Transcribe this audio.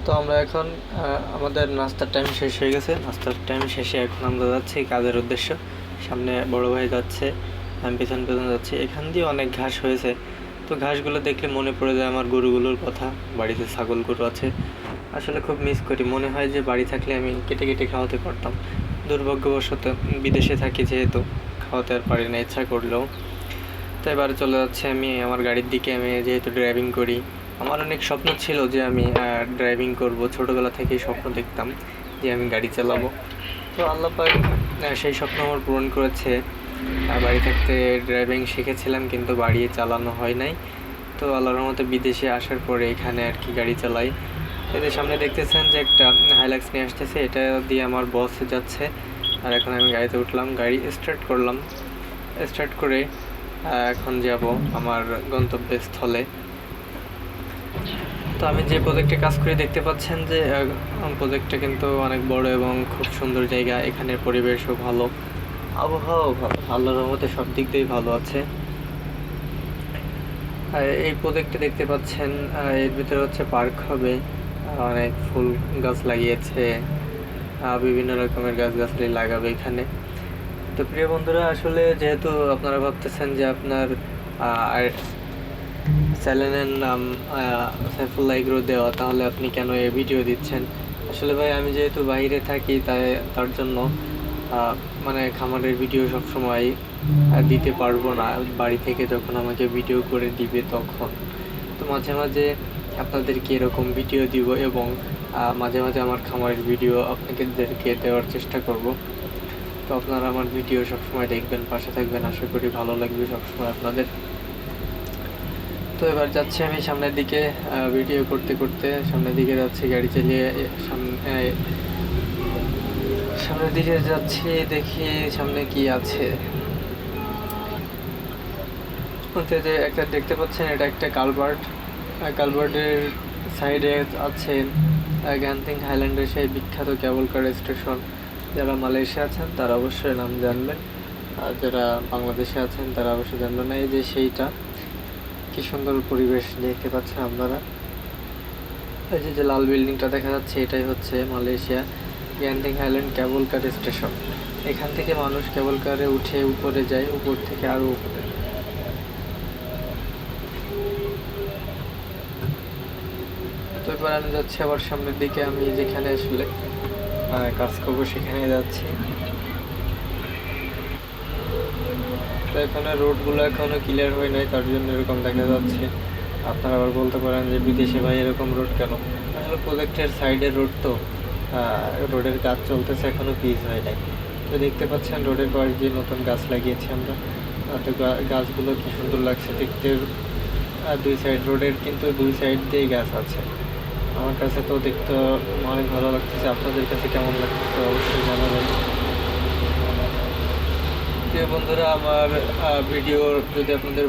তো আমরা এখন আমাদের নাস্তার টাইম শেষ হয়ে গেছে। নাস্তার টাইম শেষে এখন আমরা যাচ্ছি কাজের উদ্দেশ্য। সামনে বড় ভাই যাচ্ছে, আমি পেছন পেছন যাচ্ছি। এখান দিয়ে অনেক ঘাস হয়েছে, তো ঘাসগুলো দেখলে মনে পড়ে যায় আমার গরুগুলোর কথা। বাড়িতে ছাগল গরু আছে, আসলে খুব মিস করি। মনে হয় যে বাড়ি থাকলে আমি কেটে কেটে খাওয়াতে পারতাম। দুর্ভাগ্যবশত বিদেশে থাকি যেহেতু খাওয়াতে আর পারি না ইচ্ছা করলেও। তো এবার চলে যাচ্ছে আমি আমার গাড়ির দিকে। আমি যেহেতু ড্রাইভিং করি, আমার অনেক স্বপ্ন ছিল যে আমি ড্রাইভিং করব। ছোটোবেলা থেকেই স্বপ্ন দেখতাম যে আমি গাড়ি চালাবো। তো আল্লাহ পাক সেই স্বপ্ন আমার পূরণ করেছে। বাড়ি থাকতে ড্রাইভিং শিখেছিলাম, কিন্তু বাড়ি চালানো হয় নাই। তো আল্লাহর রহমতে বিদেশে আসার পরে এখানে আর কি গাড়ি চালাই। এদের সামনে দেখতেছেন যে একটা হাইলাক্স নিয়ে আসতেছে, এটা দিয়ে আমার বস যাচ্ছে। আর এখন আমি গাড়িতে উঠলাম, গাড়ি স্টার্ট করলাম। স্টার্ট করে এখন যাব আমার গন্তব্যস্থলে। তো আমি যে প্রজেক্টে কাজ করি দেখতে পাচ্ছেন যে প্রজেক্টটা কিন্তু অনেক বড় এবং খুব সুন্দর জায়গা। এখানের পরিবেশও ভালো, আবহাওয়াও ভালো, আল্লাহর রহমতে সব দিক দিয়েই ভালো আছে। এই প্রজেক্টে দেখতে পাচ্ছেন এর ভিতরে হচ্ছে পার্ক হবে। অনেক ফুল গাছ লাগিয়েছে, বিভিন্ন রকমের গাছগাছালি লাগাবে এখানে। তো প্রিয় বন্ধুরা, আসলে যেহেতু আপনারা ভাবতেছেন যে আপনার চ্যানেলের নাম সাইফুল্লাহ এগ্রো দেওয়া, তাহলে আপনি কেন এই ভিডিও দিচ্ছেন? আসলে ভাই, আমি যেহেতু বাইরে থাকি তাই তার জন্য মানে খামারের ভিডিও সবসময় দিতে পারবো না। বাড়ি থেকে যখন আমাকে ভিডিও করে দিবে তখন। তো মাঝে মাঝে আপনাদেরকে এরকম ভিডিও দিব এবং মাঝে মাঝে আমার খামারের ভিডিও আপনাদেরকে দেওয়ার চেষ্টা করব। তো আপনারা আমার ভিডিও সবসময় দেখবেন, পাশে থাকবেন, আশা করি ভালো লাগবে সবসময় আপনাদের। তো এবার যাচ্ছি আমি সামনের দিকে, ভিডিও করতে করতে সামনের দিকে যাচ্ছি গাড়ি চালিয়ে। সামনের দিকে যাচ্ছি, দেখি সামনে কি আছে। যে একটা দেখতে পাচ্ছেন, এটা একটা কালভার্ট। কালভার্টের সাইডে আছে গ্যান্তিং হাইল্যান্ডের সেই বিখ্যাত কেবল কার স্টেশন। যারা মালয়েশিয়া আছেন তারা অবশ্যই নাম জানবেন, আর যারা বাংলাদেশে আছেন তারা অবশ্যই জানবেন না। এই যে সেইটা, কি সুন্দর পরিবেশ দেখতে পাচ্ছেন আপনারা। এই যে লাল বিল্ডিংটা দেখা যাচ্ছে, এটাই হচ্ছে মালয়েশিয়া গ্যান্তিং হাইল্যান্ড কেবল কার স্টেশন। এখান থেকে মানুষ কেবল কারে উঠে উপরে যায়, উপর থেকে আরও উপরে। তো এবার আমি যাচ্ছি আবার সামনের দিকে। আমি যেখানে আসলে কাজ করবো সেখানে যাচ্ছি। তো এখানে রোডগুলো এখনো ক্লিয়ার হয় নাই, তার জন্য এরকম দেখা যাচ্ছে। আপনারা আবার বলতে পারেন যে বিদেশে ভাই এরকম রোড কেন? আসলে প্রজেক্টের সাইডের রোড তো, রোডের কাজ চলতেছে, এখনো পিচ হয় নাই। তো দেখতে পাচ্ছেন রোডের পাশে যে নতুন গাছ লাগিয়েছি আমরা। তো গাছগুলো কি সুন্দর লাগছে দেখতে। দুই সাইড রোডের কিন্তু দুই সাইড দিয়েই গাছ আছে। আমার কাছে তো দেখতে অনেক ভালো লাগতেছে। আপনাদের কাছে কেমন লাগতেছে অবশ্যই জানাবেন। প্রিয় বন্ধুরা, আমার ভিডিও যদি আপনাদের